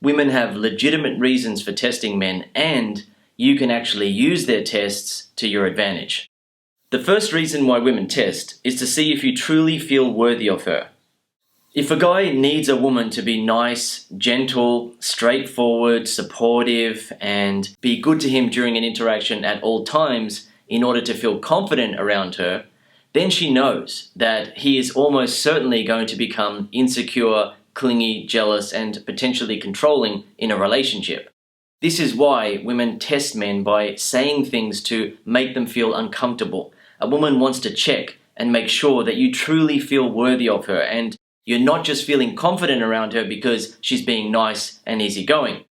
Women have legitimate reasons for testing men, and you can actually use their tests to your advantage. The first reason why women test is to see if you truly feel worthy of her. If a guy needs a woman to be nice, gentle, straightforward, supportive, and be good to him during an interaction at all times in order to feel confident around her, then she knows that he is almost certainly going to become insecure, clingy, jealous, and potentially controlling in a relationship. This is why women test men by saying things to make them feel uncomfortable. A woman wants to check and make sure that you truly feel worthy of her, and you're not just feeling confident around her because she's being nice and easygoing.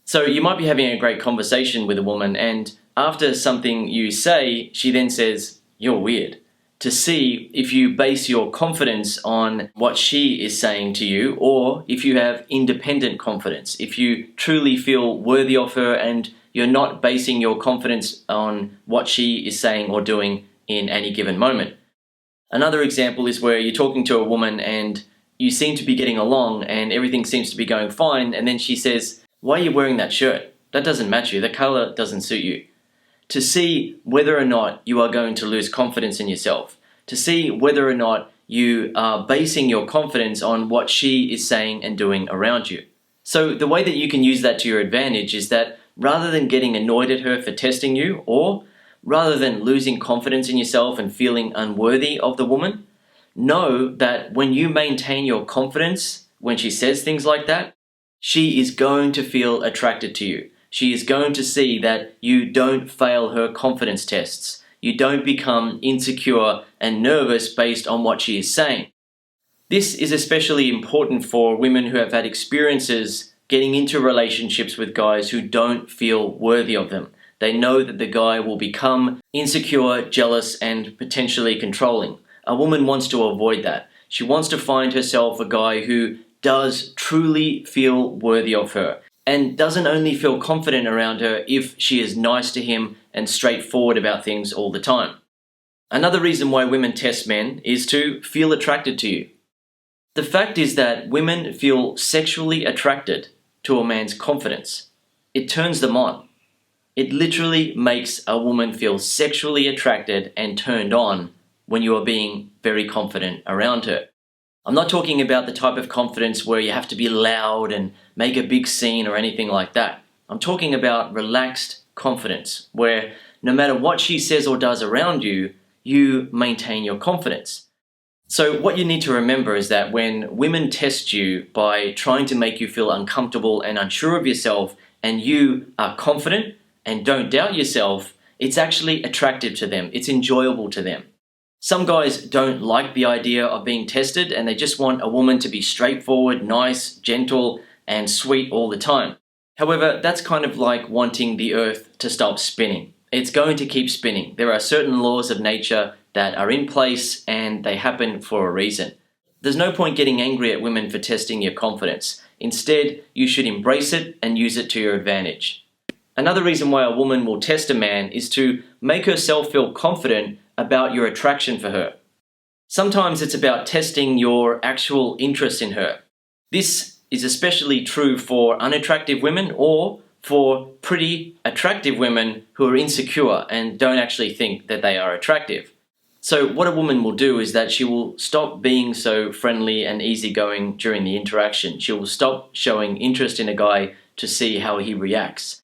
So you might be having a great conversation with a woman, and after something you say, she then says, "You're weird," to see if you base your confidence on what she is saying to you, or if you have independent confidence, if you truly feel worthy of her and you're not basing your confidence on what she is saying or doing in any given moment. Another example is where you're talking to a woman and you seem to be getting along and everything seems to be going fine, and then she says, "Why are you wearing that shirt? That doesn't match you. The color doesn't suit you." To see whether or not you are going to lose confidence in yourself, to see whether or not you are basing your confidence on what she is saying and doing around you. So the way that you can use that to your advantage is that rather than getting annoyed at her for testing you, or rather than losing confidence in yourself and feeling unworthy of the woman, know that when you maintain your confidence, when she says things like that, she is going to feel attracted to you. She is going to see that you don't fail her confidence tests. You don't become insecure and nervous based on what she is saying. This is especially important for women who have had experiences getting into relationships with guys who don't feel worthy of them. They know that the guy will become insecure, jealous, and potentially controlling. A woman wants to avoid that. She wants to find herself a guy who does truly feel worthy of her and doesn't only feel confident around her if she is nice to him and straightforward about things all the time. Another reason why women test men is to feel attracted to you. The fact is that women feel sexually attracted to a man's confidence. It turns them on. It literally makes a woman feel sexually attracted and turned on when you are being very confident around her. I'm not talking about the type of confidence where you have to be loud and make a big scene or anything like that. I'm talking about relaxed confidence, where no matter what she says or does around you, you maintain your confidence. So what you need to remember is that when women test you by trying to make you feel uncomfortable and unsure of yourself, and you are confident and don't doubt yourself, it's actually attractive to them. It's enjoyable to them. Some guys don't like the idea of being tested, and they just want a woman to be straightforward, nice, gentle, and sweet all the time. However, that's kind of like wanting the earth to stop spinning. It's going to keep spinning. There are certain laws of nature that are in place, and they happen for a reason. There's no point getting angry at women for testing your confidence. Instead, you should embrace it and use it to your advantage. Another reason why a woman will test a man is to make herself feel confident about your attraction for her. Sometimes it's about testing your actual interest in her. This is especially true for unattractive women or for pretty attractive women who are insecure and don't actually think that they are attractive. So what a woman will do is that she will stop being so friendly and easygoing during the interaction. She will stop showing interest in a guy to see how he reacts.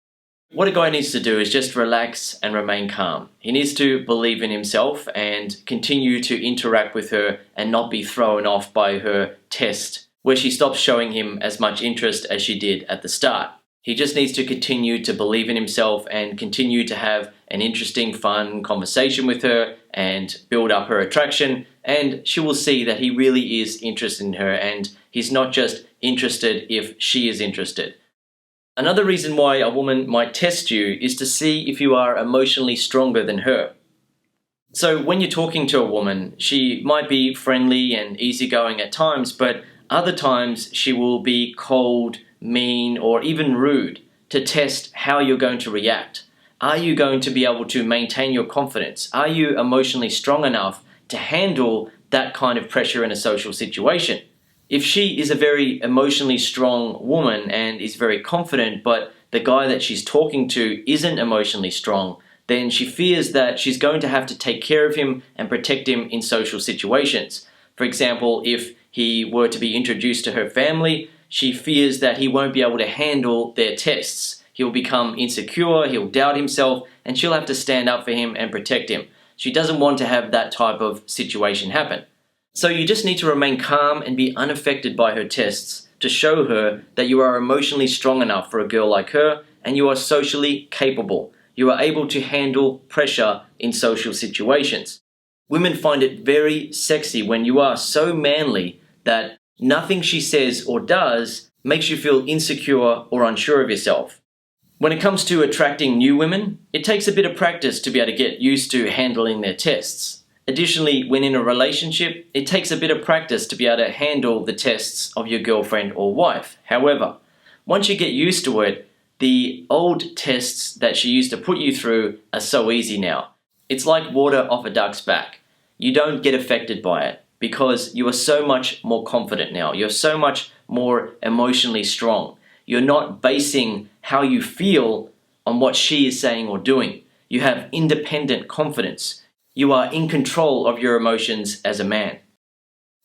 What a guy needs to do is just relax and remain calm. He needs to believe in himself and continue to interact with her and not be thrown off by her test, where she stops showing him as much interest as she did at the start. He just needs to continue to believe in himself and continue to have an interesting, fun conversation with her and build up her attraction, and she will see that he really is interested in her and he's not just interested if she is interested. Another reason why a woman might test you is to see if you are emotionally stronger than her. So when you're talking to a woman, she might be friendly and easygoing at times, but other times she will be cold, mean, or even rude to test how you're going to react. Are you going to be able to maintain your confidence? Are you emotionally strong enough to handle that kind of pressure in a social situation? If she is a very emotionally strong woman and is very confident, but the guy that she's talking to isn't emotionally strong, then she fears that she's going to have to take care of him and protect him in social situations. For example, if he were to be introduced to her family, she fears that he won't be able to handle their tests. He'll become insecure, he'll doubt himself, and she'll have to stand up for him and protect him. She doesn't want to have that type of situation happen. So you just need to remain calm and be unaffected by her tests to show her that you are emotionally strong enough for a girl like her and you are socially capable. You are able to handle pressure in social situations. Women find it very sexy when you are so manly that nothing she says or does makes you feel insecure or unsure of yourself. When it comes to attracting new women, it takes a bit of practice to be able to get used to handling their tests. Additionally, when in a relationship, it takes a bit of practice to be able to handle the tests of your girlfriend or wife. However, once you get used to it, the old tests that she used to put you through are so easy now. It's like water off a duck's back. You don't get affected by it because you are so much more confident now. You're so much more emotionally strong. You're not basing how you feel on what she is saying or doing. You have independent confidence. You are in control of your emotions as a man.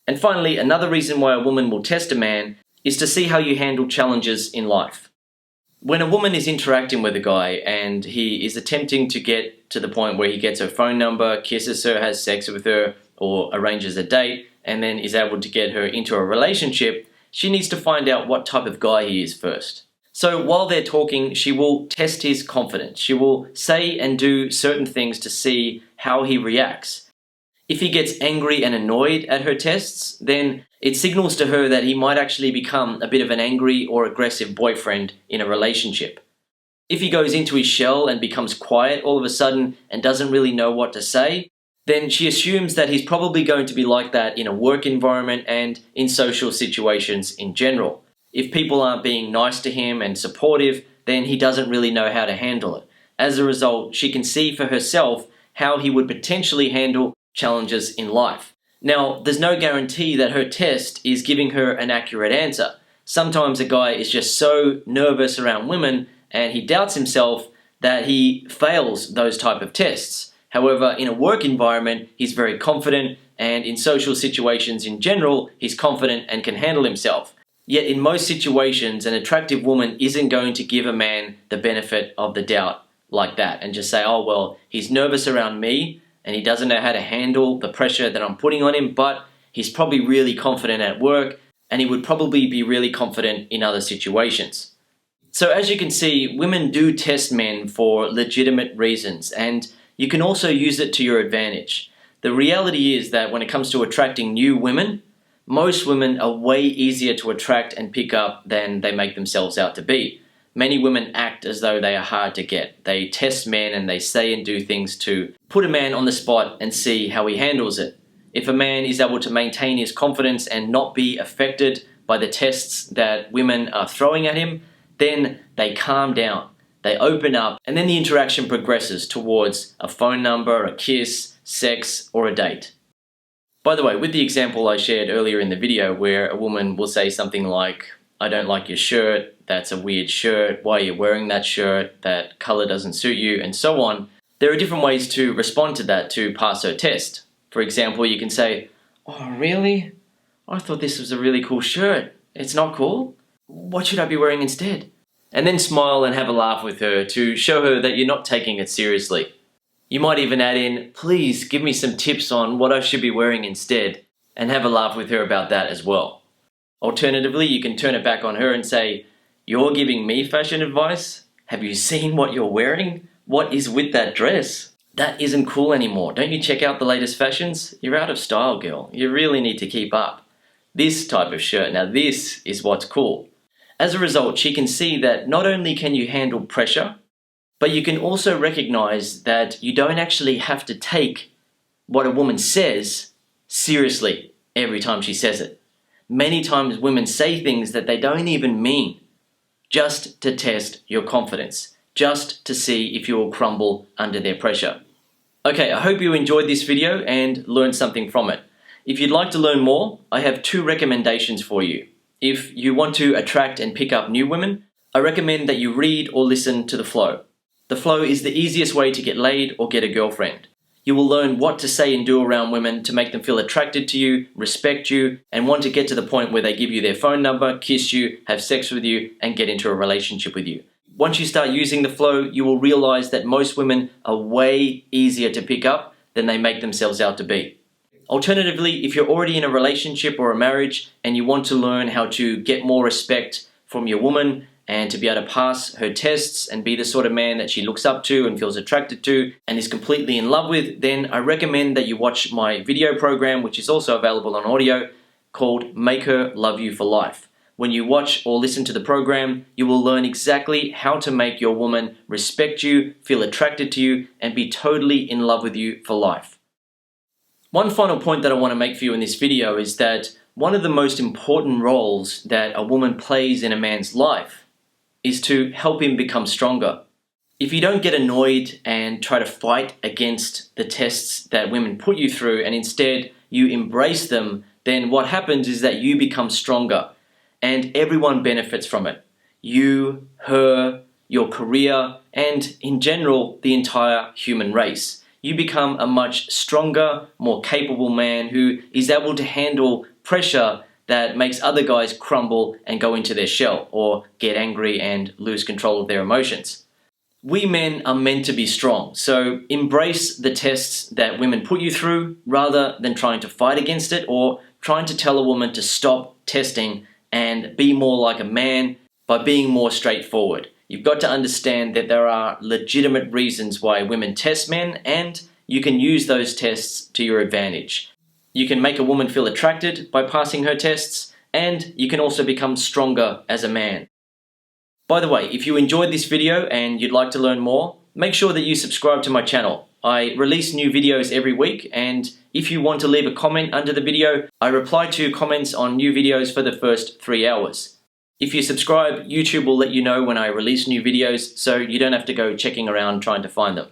And finally, another reason why a woman will test a man is to see how you handle challenges in life. When a woman is interacting with a guy and he is attempting to get to the point where he gets her phone number, kisses her, has sex with her, or arranges a date, and then is able to get her into a relationship, she needs to find out what type of guy he is first. So while they're talking, she will test his confidence. She will say and do certain things to see how he reacts. If he gets angry and annoyed at her tests, then it signals to her that he might actually become a bit of an angry or aggressive boyfriend in a relationship. If he goes into his shell and becomes quiet all of a sudden and doesn't really know what to say, then she assumes that he's probably going to be like that in a work environment and in social situations in general. If people aren't being nice to him and supportive, then he doesn't really know how to handle it. As a result, she can see for herself how he would potentially handle challenges in life. Now, there's no guarantee that her test is giving her an accurate answer. Sometimes a guy is just so nervous around women and he doubts himself that he fails those type of tests. However, in a work environment, he's very confident, and in social situations in general, he's confident and can handle himself. Yet in most situations, an attractive woman isn't going to give a man the benefit of the doubt like that and just say, oh, well, he's nervous around me and he doesn't know how to handle the pressure that I'm putting on him, but he's probably really confident at work and he would probably be really confident in other situations. So as you can see, women do test men for legitimate reasons, and you can also use it to your advantage. The reality is that when it comes to attracting new women, most women are way easier to attract and pick up than they make themselves out to be. Many women act as though they are hard to get. They test men and they say and do things to put a man on the spot and see how he handles it. If a man is able to maintain his confidence and not be affected by the tests that women are throwing at him, then they calm down. They open up, and then the interaction progresses towards a phone number, a kiss, sex, or a date. By the way, with the example I shared earlier in the video where a woman will say something like, I don't like your shirt, that's a weird shirt, why are you wearing that shirt, that color doesn't suit you, and so on, there are different ways to respond to that to pass her test. For example, you can say, oh really? I thought this was a really cool shirt. It's not cool? What should I be wearing instead? And then smile and have a laugh with her to show her that you're not taking it seriously. You might even add in, please give me some tips on what I should be wearing instead, and have a laugh with her about that as well. Alternatively, you can turn it back on her and say, you're giving me fashion advice? Have you seen what you're wearing? What is with that dress? That isn't cool anymore. Don't you check out the latest fashions? You're out of style, girl. You really need to keep up. This type of shirt, now this is what's cool. As a result, she can see that not only can you handle pressure, but you can also recognize that you don't actually have to take what a woman says seriously every time she says it. Many times women say things that they don't even mean, just to test your confidence, just to see if you will crumble under their pressure. Okay, I hope you enjoyed this video and learned something from it. If you'd like to learn more, I have 2 recommendations for you. If you want to attract and pick up new women, I recommend that you read or listen to The Flow. The Flow is the easiest way to get laid or get a girlfriend. You will learn what to say and do around women to make them feel attracted to you, respect you, and want to get to the point where they give you their phone number, kiss you, have sex with you, and get into a relationship with you. Once you start using The Flow, you will realize that most women are way easier to pick up than they make themselves out to be. Alternatively, if you're already in a relationship or a marriage and you want to learn how to get more respect from your woman and to be able to pass her tests and be the sort of man that she looks up to and feels attracted to and is completely in love with, then I recommend that you watch my video program, which is also available on audio, called Make Her Love You for Life. When you watch or listen to the program, you will learn exactly how to make your woman respect you, feel attracted to you, and be totally in love with you for life. One final point that I want to make for you in this video is that one of the most important roles that a woman plays in a man's life is to help him become stronger. If you don't get annoyed and try to fight against the tests that women put you through and instead you embrace them, then what happens is that you become stronger and everyone benefits from it. You, her, your career, and in general, the entire human race. You become a much stronger, more capable man who is able to handle pressure that makes other guys crumble and go into their shell or get angry and lose control of their emotions. We men are meant to be strong, so embrace the tests that women put you through rather than trying to fight against it or trying to tell a woman to stop testing and be more like a man by being more straightforward. You've got to understand that there are legitimate reasons why women test men, and you can use those tests to your advantage. You can make a woman feel attracted by passing her tests, and you can also become stronger as a man. By the way, if you enjoyed this video and you'd like to learn more, make sure that you subscribe to my channel. I release new videos every week, and if you want to leave a comment under the video, I reply to comments on new videos for the first 3 hours. If you subscribe, YouTube will let you know when I release new videos, so you don't have to go checking around trying to find them.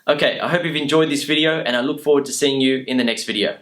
Okay, I hope you've enjoyed this video, and I look forward to seeing you in the next video.